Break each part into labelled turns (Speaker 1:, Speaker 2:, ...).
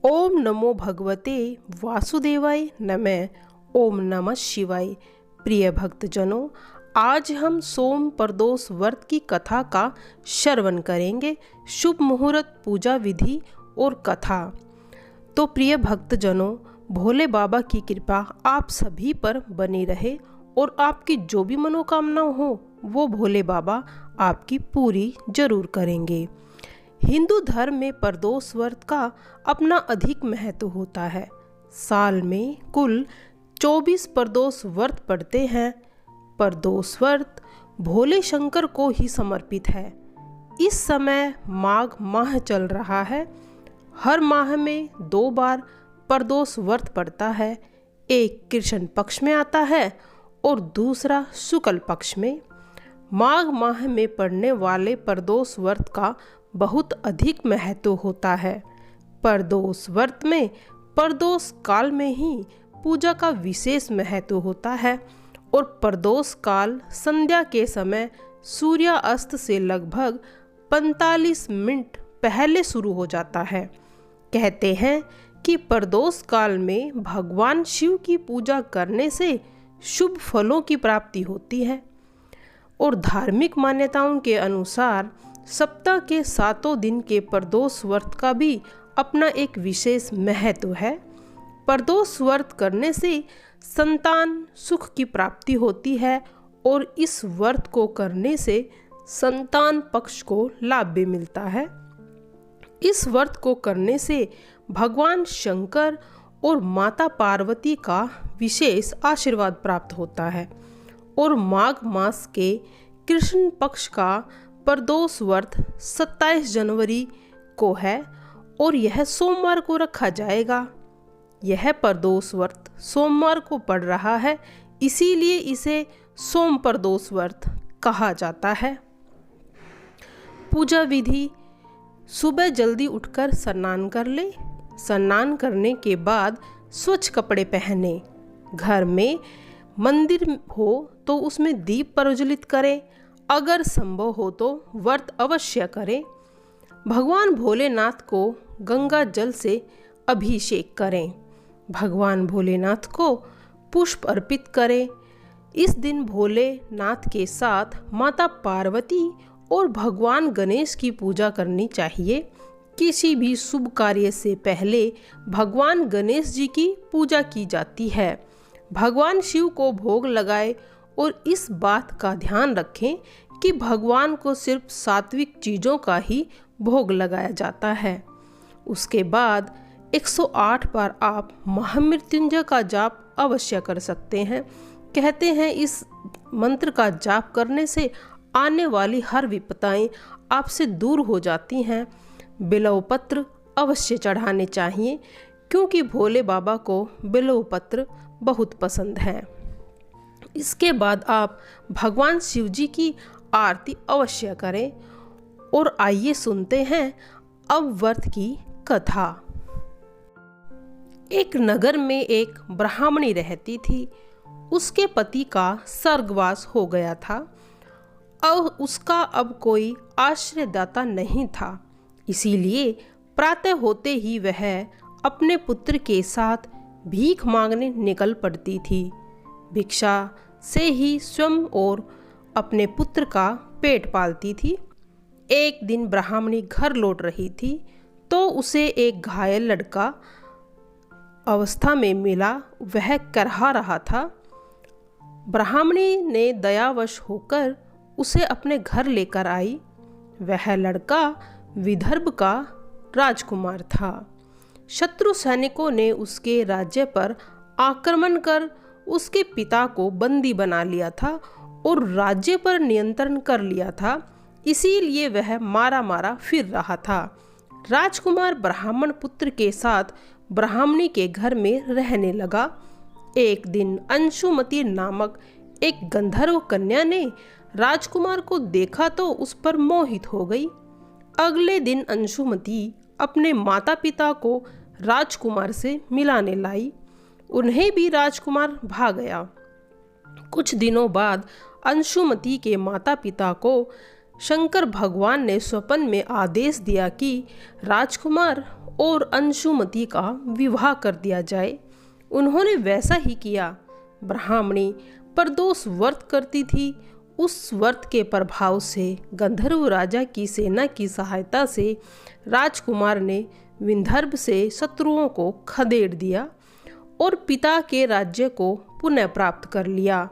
Speaker 1: ओम नमो भगवते वासुदेवाय नमः। ओम नमः शिवाय। प्रिय भक्तजनों, आज हम सोम प्रदोष व्रत की कथा का श्रवण करेंगे। शुभ मुहूर्त, पूजा विधि और कथा। तो प्रिय भक्तजनों, भोले बाबा की कृपा आप सभी पर बनी रहे और आपकी जो भी मनोकामना हो वो भोले बाबा आपकी पूरी जरूर करेंगे। हिंदू धर्म में प्रदोष व्रत का अपना अधिक महत्व होता है। साल में कुल 24 प्रदोष व्रत पड़ते हैं। प्रदोष व्रत भोले शंकर को ही समर्पित है। इस समय माघ माह चल रहा है। हर माह में 2 बार प्रदोष व्रत पड़ता है। एक कृष्ण पक्ष में आता है और दूसरा शुक्ल पक्ष में। माघ माह में पड़ने वाले प्रदोष व्रत का बहुत अधिक महत्व होता है। प्रदोष व्रत में प्रदोष काल में ही पूजा का विशेष महत्व होता है और प्रदोष काल संध्या के समय सूर्यास्त से लगभग 45 मिनट पहले शुरू हो जाता है। कहते हैं कि प्रदोष काल में भगवान शिव की पूजा करने से शुभ फलों की प्राप्ति होती है और धार्मिक मान्यताओं के अनुसार सप्ताह के 7 दिन के प्रदोष व्रत का भी अपना एक विशेष महत्व है। प्रदोष व्रत करने से संतान सुख की प्राप्ति होती है और इस व्रत को करने से संतान पक्ष को लाभ भी मिलता है। इस व्रत को करने से भगवान शंकर और माता पार्वती का विशेष आशीर्वाद प्राप्त होता है। और माघ मास के कृष्ण पक्ष का प्रदोष व्रत 27 जनवरी को है और यह सोमवार को रखा जाएगा। यह प्रदोष व्रत सोमवार को पड़ रहा है, इसीलिए इसे सोम प्रदोष व्रत कहा जाता है। पूजा विधि: सुबह जल्दी उठकर स्नान कर ले। स्नान करने के बाद स्वच्छ कपड़े पहने। घर में मंदिर हो तो उसमें दीप प्रज्वलित करें। अगर संभव हो तो व्रत अवश्य करें। भगवान भोलेनाथ को गंगा जल से अभिषेक करें। भगवान भोलेनाथ को पुष्प अर्पित करें। इस दिन भोलेनाथ के साथ माता पार्वती और भगवान गणेश की पूजा करनी चाहिए। किसी भी शुभ कार्य से पहले भगवान गणेश जी की पूजा की जाती है। भगवान शिव को भोग लगाए और इस बात का ध्यान रखें कि भगवान को सिर्फ सात्विक चीज़ों का ही भोग लगाया जाता है। उसके बाद 108 बार आप महामृत्युंजय का जाप अवश्य कर सकते हैं। कहते हैं इस मंत्र का जाप करने से आने वाली हर विपदाएं आपसे दूर हो जाती हैं। बिल्व पत्र अवश्य चढ़ाने चाहिए क्योंकि भोले बाबा को बिल्व पत्र बहुत पसंद है। इसके बाद आप भगवान शिव जी की आरती अवश्य करें। और आइए सुनते हैं अब व्रत की कथा। एक नगर में एक ब्राह्मणी रहती थी। उसके पति का स्वर्गवास हो गया था और उसका अब कोई आश्रयदाता नहीं था। इसीलिए प्रातः होते ही वह अपने पुत्र के साथ भीख मांगने निकल पड़ती थी। भिक्षा से ही स्वयं और अपने पुत्र का पेट पालती थी। एक दिन ब्राह्मणी घर लौट रही थी तो उसे एक घायल लड़का अवस्था में मिला। वह करहा रहा था। ब्राह्मणी ने दयावश होकर उसे अपने घर लेकर आई। वह लड़का विदर्भ का राजकुमार था। शत्रु सैनिकों ने उसके राज्य पर आक्रमण कर उसके पिता को बंदी बना लिया था और राज्य पर नियंत्रण कर लिया था। इसीलिए वह मारा मारा फिर रहा था। राजकुमार ब्राह्मण पुत्र के साथ ब्राह्मणी के घर में रहने लगा। एक दिन अंशुमती नामक एक गंधर्व कन्या ने राजकुमार को देखा तो उस पर मोहित हो गई। अगले दिन अंशुमती अपने माता पिता को राजकुमार से मिलाने लाई। उन्हें भी राजकुमार भा गया। कुछ दिनों बाद अंशुमती के माता पिता को शंकर भगवान ने स्वप्न में आदेश दिया कि राजकुमार और अंशुमती का विवाह कर दिया जाए। उन्होंने वैसा ही किया। ब्राह्मणी प्रदोष व्रत करती थी। उस व्रत के प्रभाव से गंधर्व राजा की सेना की सहायता से राजकुमार ने विंदर्भ से शत्रुओं को खदेड़ दिया और पिता के राज्य को पुनः प्राप्त कर लिया।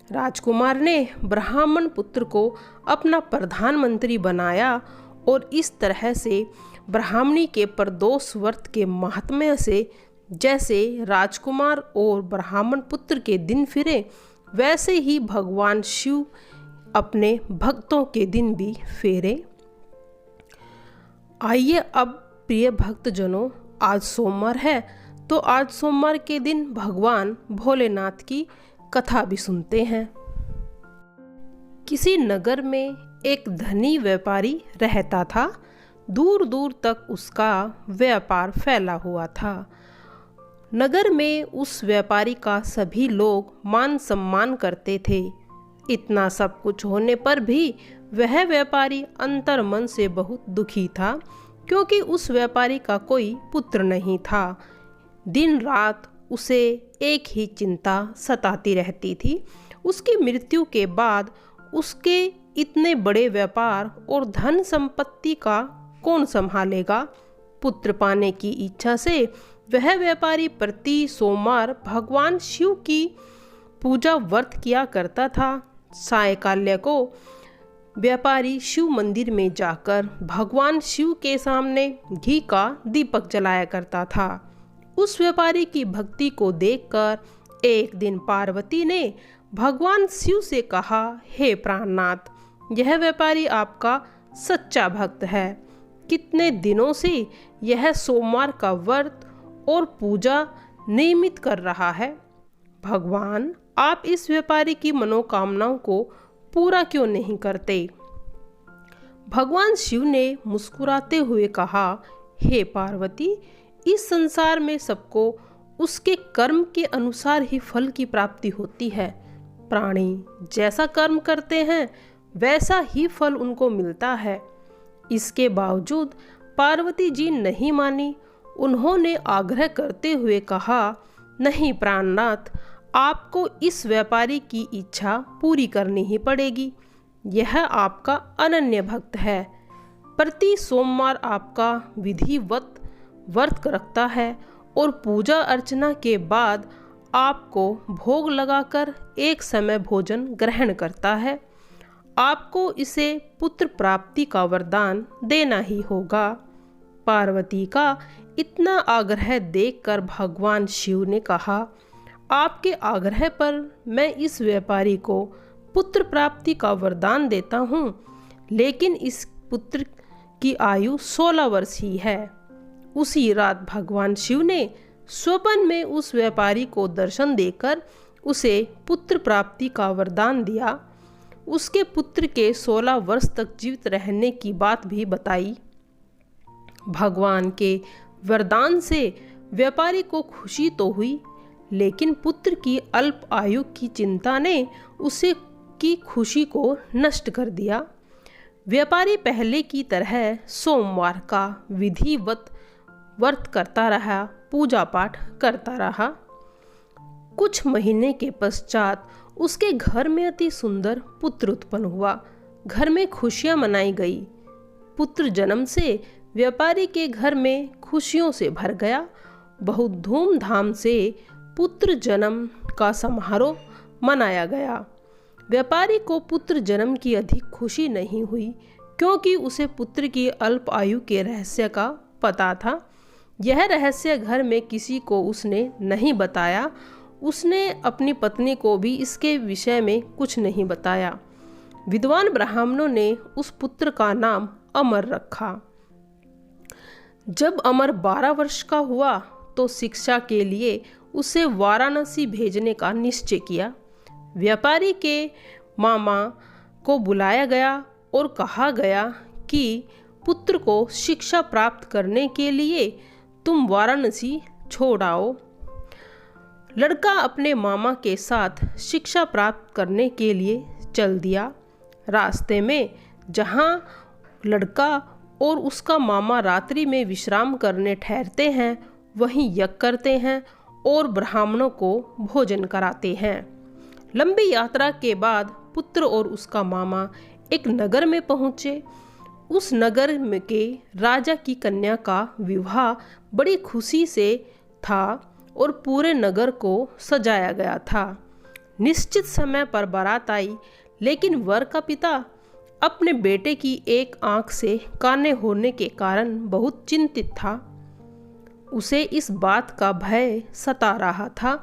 Speaker 1: राजकुमार ने ब्राह्मण पुत्र को अपना प्रधानमंत्री बनाया और इस तरह से ब्राह्मणी के प्रदोष व्रत के महात्म्य से जैसे राजकुमार और ब्राह्मण पुत्र के दिन फिरे, वैसे ही भगवान शिव अपने भक्तों के दिन भी फेरे। आइए अब प्रिय भक्तजनों, आज सोमवार है, तो आज सोमवार के दिन भगवान भोलेनाथ की कथा भी सुनते हैं। किसी नगर में एक धनी व्यापारी रहता था। दूर दूर तक उसका व्यापार फैला हुआ था। नगर में उस व्यापारी का सभी लोग मान सम्मान करते थे। इतना सब कुछ होने पर भी वह व्यापारी अंतर्मन से बहुत दुखी था, क्योंकि उस व्यापारी का कोई पुत्र नहीं था। दिन रात उसे एक ही चिंता सताती रहती थी। उसकी मृत्यु के बाद उसके इतने बड़े व्यापार और धन संपत्ति का कौन संभालेगा। पुत्र पाने की इच्छा से वह व्यापारी प्रति सोमवार भगवान शिव की पूजा व्रत किया करता था। सायंकाल को व्यापारी शिव मंदिर में जाकर भगवान शिव के सामने घी का दीपक जलाया करता था। उस व्यापारी की भक्ति को देखकर एक दिन पार्वती ने भगवान शिव से कहा, हे प्राणनाथ, यह व्यापारी आपका सच्चा भक्त है। कितने दिनों से यह सोमवार का व्रत और पूजा नियमित कर रहा है। भगवान, आप इस व्यापारी की मनोकामनाओं को पूरा क्यों नहीं करते। भगवान शिव ने मुस्कुराते हुए कहा, हे पार्वती, इस संसार में सबको उसके कर्म के अनुसार ही फल की प्राप्ति होती है। प्राणी जैसा कर्म करते हैं वैसा ही फल उनको मिलता है। इसके बावजूद पार्वती जी नहीं मानी। उन्होंने आग्रह करते हुए कहा, नहीं प्राणनाथ, आपको इस व्यापारी की इच्छा पूरी करनी ही पड़ेगी। यह आपका अनन्य भक्त है। प्रति सोमवार आपका विधिवत व्रत रखता है और पूजा अर्चना के बाद आपको भोग लगाकर एक समय भोजन ग्रहण करता है। आपको इसे पुत्र प्राप्ति का वरदान देना ही होगा। पार्वती का इतना आग्रह देखकर भगवान शिव ने कहा, आपके आग्रह पर मैं इस व्यापारी को पुत्र प्राप्ति का वरदान देता हूँ, लेकिन इस पुत्र की आयु 16 वर्ष ही है। उसी रात भगवान शिव ने स्वप्न में उस व्यापारी को दर्शन देकर उसे पुत्र प्राप्ति का वरदान दिया। उसके पुत्र के 16 वर्ष तक जीवित रहने की बात भी बताई। भगवान के वरदान से व्यापारी को खुशी तो हुई, लेकिन पुत्र की अल्प आयु की चिंता ने उसे की खुशी को नष्ट कर दिया। व्यापारी पहले की तरह सोमवार का विधिवत व्रत करता रहा, पूजा पाठ करता रहा। कुछ महीने के पश्चात उसके घर में अति सुंदर पुत्र उत्पन्न हुआ। घर में खुशियां मनाई गई। पुत्र जन्म से व्यापारी के घर में खुशियों से भर गया। बहुत धूमधाम से पुत्र जन्म का समारोह मनाया गया। व्यापारी को पुत्र जन्म की अधिक खुशी नहीं हुई, क्योंकि उसे पुत्र की अल्प आयु के रहस्य का पता था। यह रहस्य घर में किसी को उसने नहीं बताया। उसने अपनी पत्नी को भी इसके विषय में कुछ नहीं बताया। विद्वान ब्राह्मणों ने उस पुत्र का नाम अमर रखा। जब अमर 12 वर्ष का हुआ तो शिक्षा के लिए उसे वाराणसी भेजने का निश्चय किया। व्यापारी के मामा को बुलाया गया और कहा गया कि पुत्र को शिक्षा प्राप्त करने के लिए तुम वाराणसी छोड़ आओ। लड़का अपने मामा के साथ शिक्षा प्राप्त करने के लिए चल दिया। रास्ते में जहाँ लड़का और उसका मामा रात्रि में विश्राम करने ठहरते हैं, वहीं यज्ञ करते हैं और ब्राह्मणों को भोजन कराते हैं। लंबी यात्रा के बाद पुत्र और उसका मामा एक नगर में पहुँचे। उस नगर में के राजा की कन्या का विवाह बड़ी खुशी से था और पूरे नगर को सजाया गया था। निश्चित समय पर बारात आई, लेकिन वर का पिता अपने बेटे की एक आंख से काने होने के कारण बहुत चिंतित था। उसे इस बात का भय सता रहा था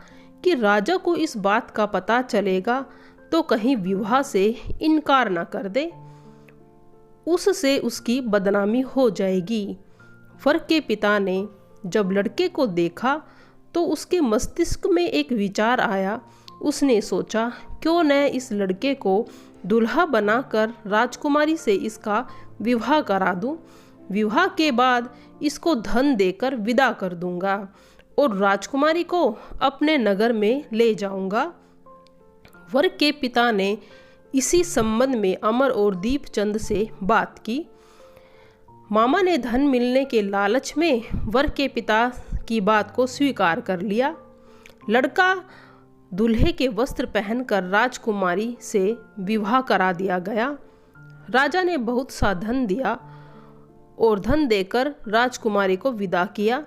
Speaker 1: कि राजा को इस बात का पता चलेगा तो कहीं विवाह से इनकार न कर दे, उससे उसकी बदनामी हो जाएगी। वर के पिता ने जब लड़के को देखा तो उसके मस्तिष्क में एक विचार आया। उसने सोचा, क्यों न इस लड़के को दूल्हा बनाकर राजकुमारी से इसका विवाह करा दूं। विवाह के बाद इसको धन देकर विदा कर दूंगा और राजकुमारी को अपने नगर में ले जाऊंगा। वर के पिता ने इसी संबंध में अमर और दीपचंद से बात की। मामा ने धन मिलने के लालच में वर के पिता की बात को स्वीकार कर लिया। लड़का दूल्हे के वस्त्र पहनकर राजकुमारी से विवाह करा दिया गया। राजा ने बहुत सा धन दिया और धन देकर राजकुमारी को विदा किया।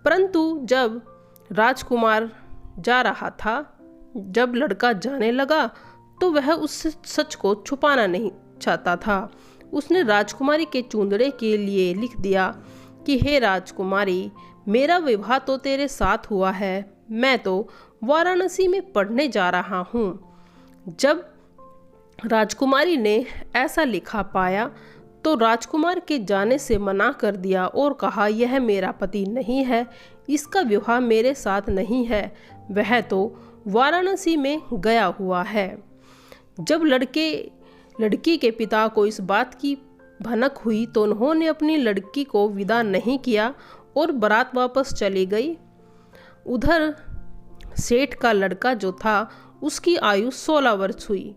Speaker 1: परंतु जब राजकुमार जा रहा था, जब लड़का जाने लगा तो वह उस सच को छुपाना नहीं चाहता था। उसने राजकुमारी के चूंदड़े के लिए लिख दिया कि हे राजकुमारी, मेरा विवाह तो तेरे साथ हुआ है, मैं तो वाराणसी में पढ़ने जा रहा हूँ। जब राजकुमारी ने ऐसा लिखा पाया तो राजकुमार के जाने से मना कर दिया और कहा, यह मेरा पति नहीं है, इसका विवाह मेरे साथ नहीं है, वह तो वाराणसी में गया हुआ है। जब लड़की के पिता को इस बात की भनक हुई तो उन्होंने अपनी लड़की को विदा नहीं किया और बारात वापस चली गई। उधर सेठ का लड़का जो था, उसकी आयु 16 वर्ष हुई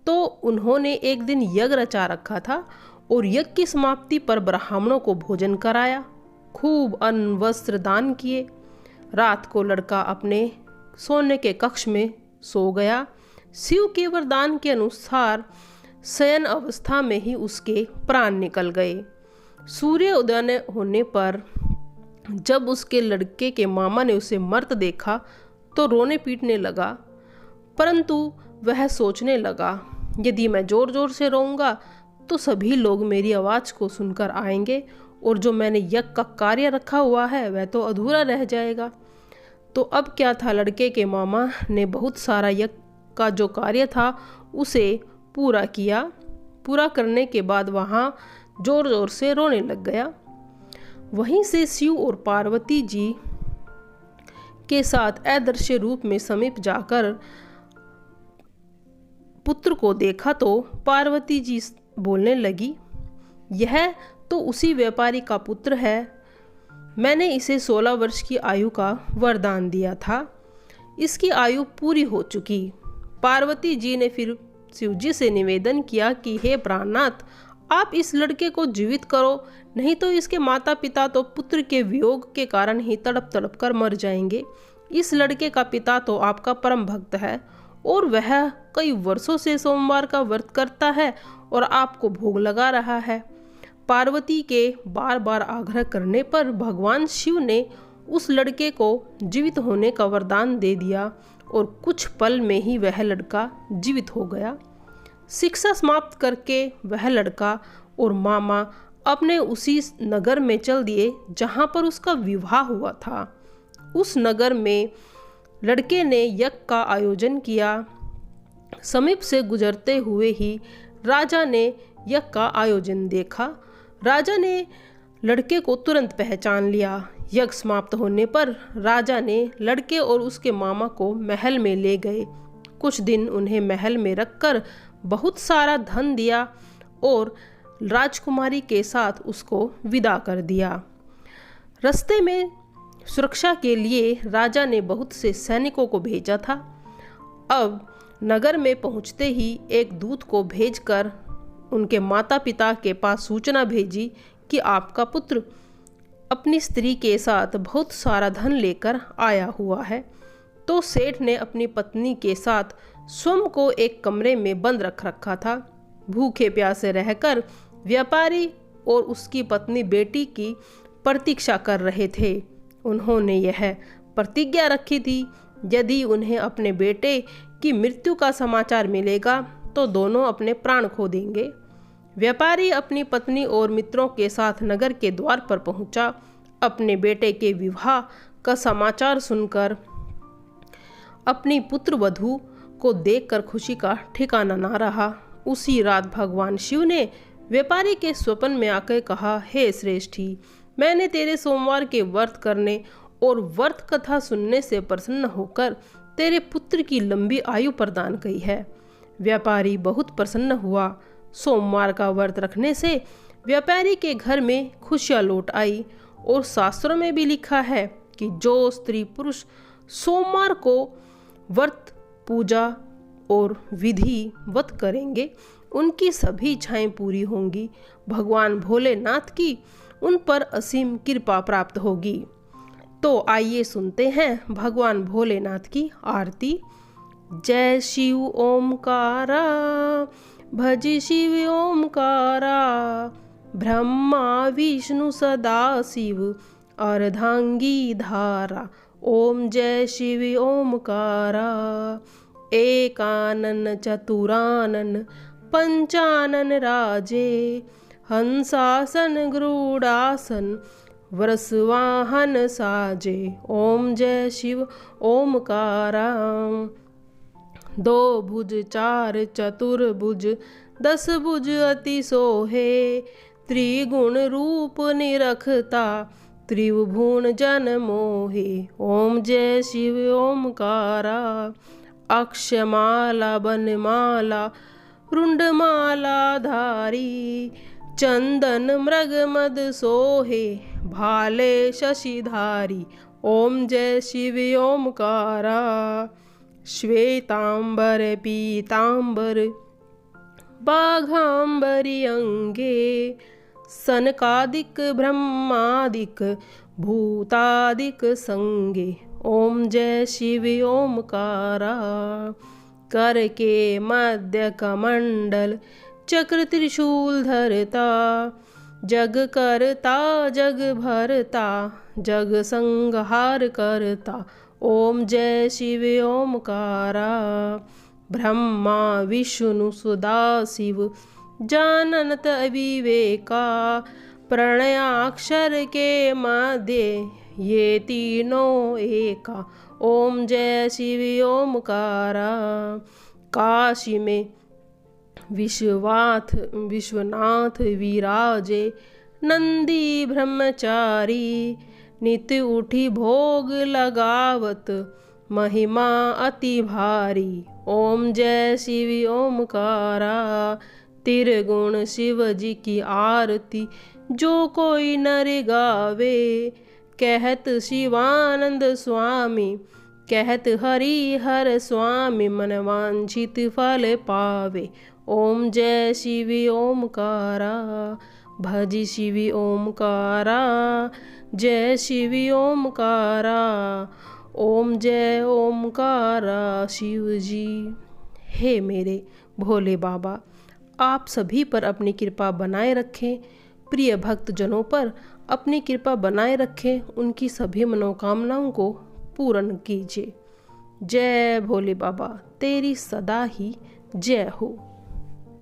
Speaker 1: तो उन्होंने एक दिन यज्ञ रचा रखा था और यज्ञ की समाप्ति पर ब्राह्मणों को भोजन कराया, खूब अन्न वस्त्र दान किए। रात को लड़का अपने सोने के कक्ष में सो गया। शिव के वरदान के अनुसार शयन अवस्था में ही उसके प्राण निकल गए। सूर्य उदय होने पर जब उसके लड़के के मामा ने उसे मर्त देखा तो रोने पीटने लगा, परंतु वह सोचने लगा, यदि मैं जोर जोर से रोऊंगा तो सभी लोग मेरी आवाज़ को सुनकर आएंगे और जो मैंने यज्ञ का कार्य रखा हुआ है वह तो अधूरा रह जाएगा। तो अब क्या था, लड़के के मामा ने बहुत सारा यज्ञ का जो कार्य था उसे पूरा किया। पूरा करने के बाद वहाँ जोर जोर से रोने लग गया। वहीं से शिव और पार्वती जी के साथ अदृश्य रूप में समीप जाकर पुत्र को देखा तो पार्वती जी बोलने लगी, यह तो उसी व्यापारी का पुत्र है, मैंने इसे 16 वर्ष की आयु का वरदान दिया था, इसकी आयु पूरी हो चुकी। पार्वती जी ने फिर शिव जी से निवेदन किया कि हे प्राणनाथ, आप इस लड़के को जीवित करो, नहीं तो इसके माता पिता तो पुत्र के वियोग के कारण ही तड़प तड़प कर मर जाएंगे। इस लड़के का पिता तो आपका परम भक्त है और वह कई वर्षों से सोमवार का व्रत करता है और आपको भोग लगा रहा है। पार्वती के बार बार आग्रह करने पर भगवान शिव ने उस लड़के को जीवित होने का वरदान दे दिया और कुछ पल में ही वह लड़का जीवित हो गया। शिक्षा समाप्त करके वह लड़का और मामा अपने उसी नगर में चल दिए जहाँ पर उसका विवाह हुआ था। उस नगर में लड़के ने यज्ञ का आयोजन किया। समीप से गुजरते हुए ही राजा ने यज्ञ का आयोजन देखा। राजा ने लड़के को तुरंत पहचान लिया। यज्ञ समाप्त होने पर राजा ने लड़के और उसके मामा को महल में ले गए। कुछ दिन उन्हें महल में रखकर बहुत सारा धन दिया और राजकुमारी के साथ उसको विदा कर दिया। रास्ते में सुरक्षा के लिए राजा ने बहुत से सैनिकों को भेजा था। अब नगर में पहुंचते ही एक दूत को भेजकर उनके माता पिता के पास सूचना भेजी कि आपका पुत्र अपनी स्त्री के साथ बहुत सारा धन लेकर आया हुआ है। तो सेठ ने अपनी पत्नी के साथ स्वयं को एक कमरे में बंद रख रखा था। भूखे प्यासे रहकर व्यापारी और उसकी पत्नी बेटी की प्रतीक्षा कर रहे थे। उन्होंने यह प्रतिज्ञा रखी थी, यदि उन्हें अपने बेटे की मृत्यु का समाचार मिलेगा तो दोनों अपने प्राण खो देंगे। व्यापारी अपनी पत्नी और मित्रों के साथ नगर के द्वार पर पहुंचा। अपने बेटे के विवाह का समाचार सुनकर अपनी पुत्र वधू को देखकर खुशी का ठिकाना ना रहा। उसी रात भगवान शिव ने व्यापारी के स्वप्न में आकर कहा, हे श्रेष्ठी, मैंने तेरे सोमवार के व्रत करने और व्रत कथा सुनने से प्रसन्न होकर तेरे पुत्र की लंबी आयु प्रदान की है। व्यापारी बहुत प्रसन्न हुआ। सोमवार का व्रत रखने से व्यापारी के घर में खुशियाँ लौट आई और शास्त्रों में भी लिखा है कि जो स्त्री पुरुष सोमवार को व्रत पूजा और विधिवत करेंगे उनकी सभी इच्छाएं पूरी होंगी। भगवान भोलेनाथ की उन पर असीम कृपा प्राप्त होगी। तो आइए सुनते हैं भगवान भोलेनाथ की आरती। जय शिव ओमकारा, भज शिव ओमकारा, ब्रह्मा विष्णु सदा शिव अर्धांगी धारा। ओम जय शिव ओमकारा, एकानन चतुरानन पंचानन राजे, हंसासन गरुड़ासन वृषवाहन साजे। ओम जय शिव ओमकारा। दो भुज चार चतुर्भुज, 10 भुज अति सोहे, त्रिगुण रूप निरखता, त्रिभुवन जन मोहे। ओम जय शिव ओमकारा। अक्षमाला बनमाला रुंडमाला धारी, चंदन मृग मद सोहे, भाले शशिधारी। ओम जय शिव ओमकारा। श्वेतांबर पीतांबर बाघांबरी अंगे, सनकादिक ब्रह्मादिक भूतादिक संगे। ओम जय शिव ओमकारा। कर के मध्य कमंडल चक्र त्रिशूल धरता, जग करता जग भरता, जग संहार करता। ओम जय शिव ओमकारा। ब्रह्मा विष्णु सदाशिव जाननत अविवेका, प्रणयाक्षर के मध्य ये तीनों एका। ओम जय शिव ओमकारा। काशी में विश्वनाथ विराजे, नंदी ब्रह्मचारी, नित्य उठी भोग लगावत, महिमा अति भारी। ओम जय शिव ओमकारा। त्रिगुण शिव जी की आरती जो कोई नर गावे, कहत शिवानंद स्वामी, कहत हरि हर स्वामी, मन वांछित फल पावे। ओम जय शिव ओमकारा। भज शिव ओमकारा, जय शिव ओमकारा। ओम जय ओमकारा शिव जी। हे मेरे भोले बाबा, आप सभी पर अपनी कृपा बनाए रखें। प्रिय भक्त जनों पर अपनी कृपा बनाए रखें। उनकी सभी मनोकामनाओं को पूर्ण कीजिए। जय भोले बाबा, तेरी सदा ही जय हो।